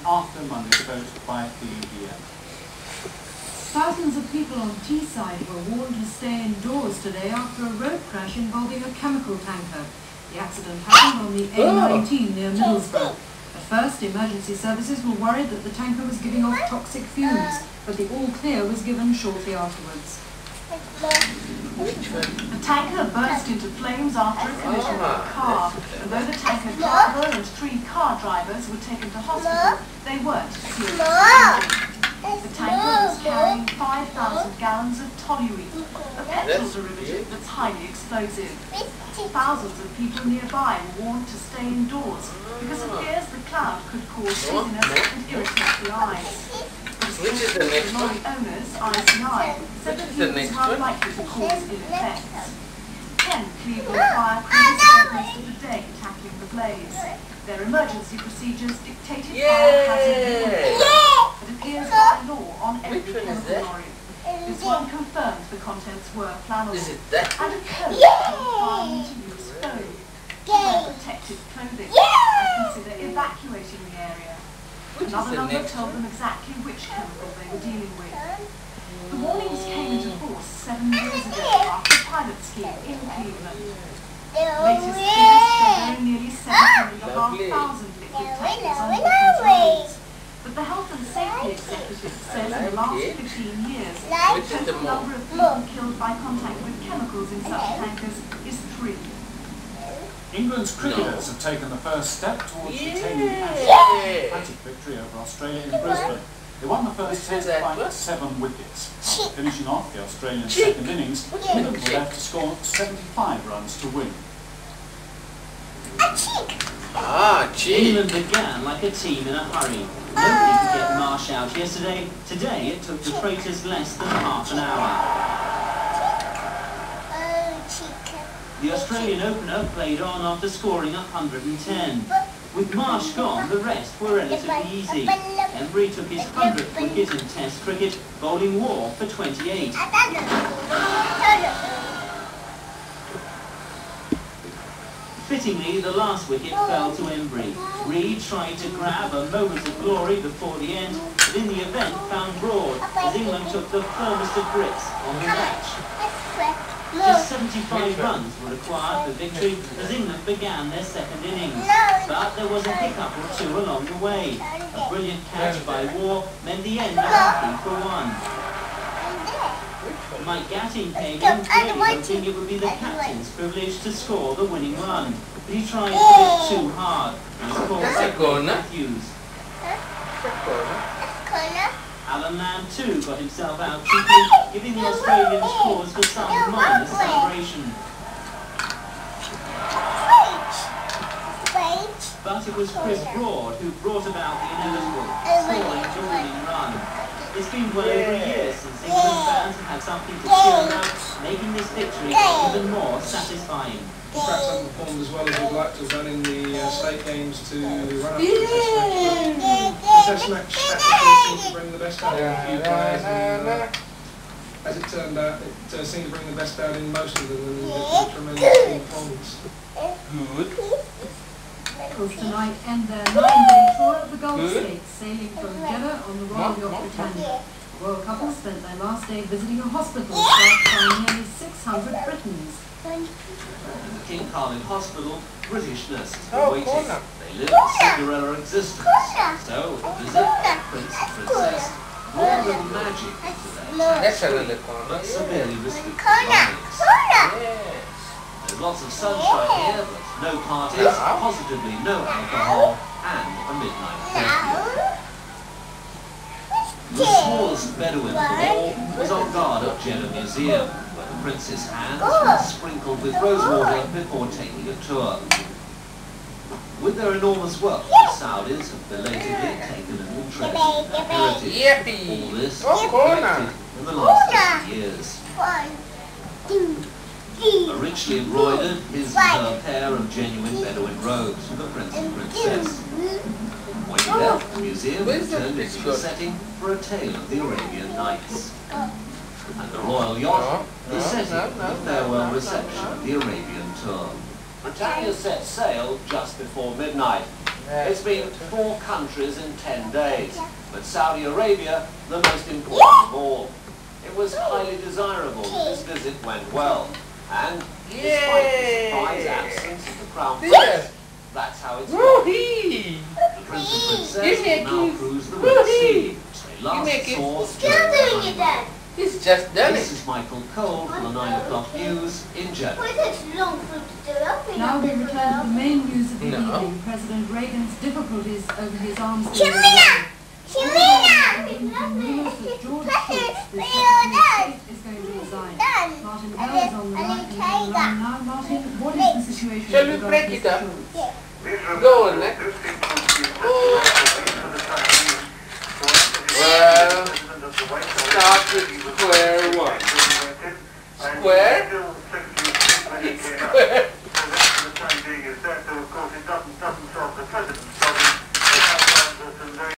after Monday's vote by the EDM. Thousands of people on Teesside were warned to stay indoors today after a road crash involving a chemical tanker. The accident happened on the A19 near Middlesbrough. At first, emergency services were worried that the tanker was giving off toxic fumes, but the all clear was given shortly afterwards. The tanker burst into flames after a collision with a car, and though the tanker driver and 3 car drivers were taken to hospital, they weren't seriously injured. The tanker was carrying 5,000 gallons of toluene, a petrol derivative that's highly explosive. Thousands of people nearby were warned to stay indoors because it appears the cloud could cause dizziness and irritate the eyes. Which is the next one? The lorry owners, ICI, said that fumes were unlikely to cause ill effects. 10 Cleveland fire crews spent most of the day tackling the blaze. Their emergency procedures dictated fire hazard warnings. It appears by law on every chemical lorry. This one confirmed the contents were flammable, and a code requiring to use foam, wear protective clothing, and consider evacuating the area. Another number told them exactly which chemical they were dealing with. The warnings came into force 7 years ago after a pilot scheme in Cleveland. Latest figures show there are nearly 17,500 liquid tankers on different roads. But the Health and Safety Executive says in the last 15 years, the total number of people killed by contact with chemicals in such tankers is 3. England's cricketers have taken the first step towards retaining the Ashes' emphatic victory over Australia in Brisbane. They won the first test by 7 wickets. After finishing off the Australian second innings, England were left to score 75 runs to win. England began like a team in a hurry. Nobody could get Marsh out yesterday. Today it took the traitors less than half an hour. The Australian opener played on after scoring 110. With Marsh gone, the rest were relatively easy. Embry took his 100th wicket in Test cricket, bowling War for 28. Fittingly, the last wicket fell to Embry. Reed tried to grab a moment of glory before the end, but in the event found Broad as England took the firmest of grips on the match. Just 75 runs were required for victory as England began their second innings. But there was a hiccup or 2 along the way. A brilliant catch by War meant the end of 3-for-1. Mike Gatting came in clearly hoping it would be the captain's privilege to score the winning run. But he tried a bit too hard and scored by Matthews. Alan Lamb too got himself out cheaply, giving the Australians cause for some minor celebration. But it was Chris Broad who brought about the inevitable, scoring the winning run. It's been well over a year since England fans have had something to cheer about, making this victory even more satisfying. Perhaps haven't performed as well as we'd like to have done in the state games to run up to the test match. The test match seemed to bring the best out in a few players, and as it turned out, it seemed to bring the best out in most of them, and did tremendous performance. Good. Eagles tonight end their 9-day tour of the Gulf States, sailing from Jeddah on the Royal Yacht Britannia. The royal couple spent their last day visiting a hospital staffed by nearly 600 Britons. In the King Khalid Hospital, British nurses were waiting. They lived a Cinderella existence. So, visit Prince and Princess, more than magic into their tax-free but severely restricted lives. There's lots of sunshine here, but no parties, positively no alcohol, and a midnight curfew. The smallest Bedouin of all was on guard at Jeddah Museum, where the prince's hands were sprinkled with rosewater before taking a tour. With their enormous wealth, the Saudis have belatedly taken an interest in their heritage. All this was collected in the last 50 years. A richly embroidered, his pair of genuine Bedouin robes for the prince and princess. When he left the museum, he turned into the setting for a tale of the Arabian Nights. And the royal yacht, the setting of the farewell reception of the Arabian tour. Britannia set sail just before midnight. It's been 4 countries in 10 days, but Saudi Arabia, the most important of all. It was highly desirable that this visit went well, and despite the surprise absence of the Crown Prince, that's how it's going. The Prince and Princess will now cruise the Red Sea, which they last saw during the honeymoon. He's just done This it. is Michael Cole for the 9 o'clock news in Germany. Now we return to the main news of the evening. President Reagan's difficulties over his arms deal. News that George Shultz, the Secretary of State, is going to resign. Martin Bell is on the line now. Martin, what is the situation? Shall we break it up? Go on, next. Well, start with square one. Square? It's square. For the time being is set, so of course it doesn't solve the president's problem. It has some very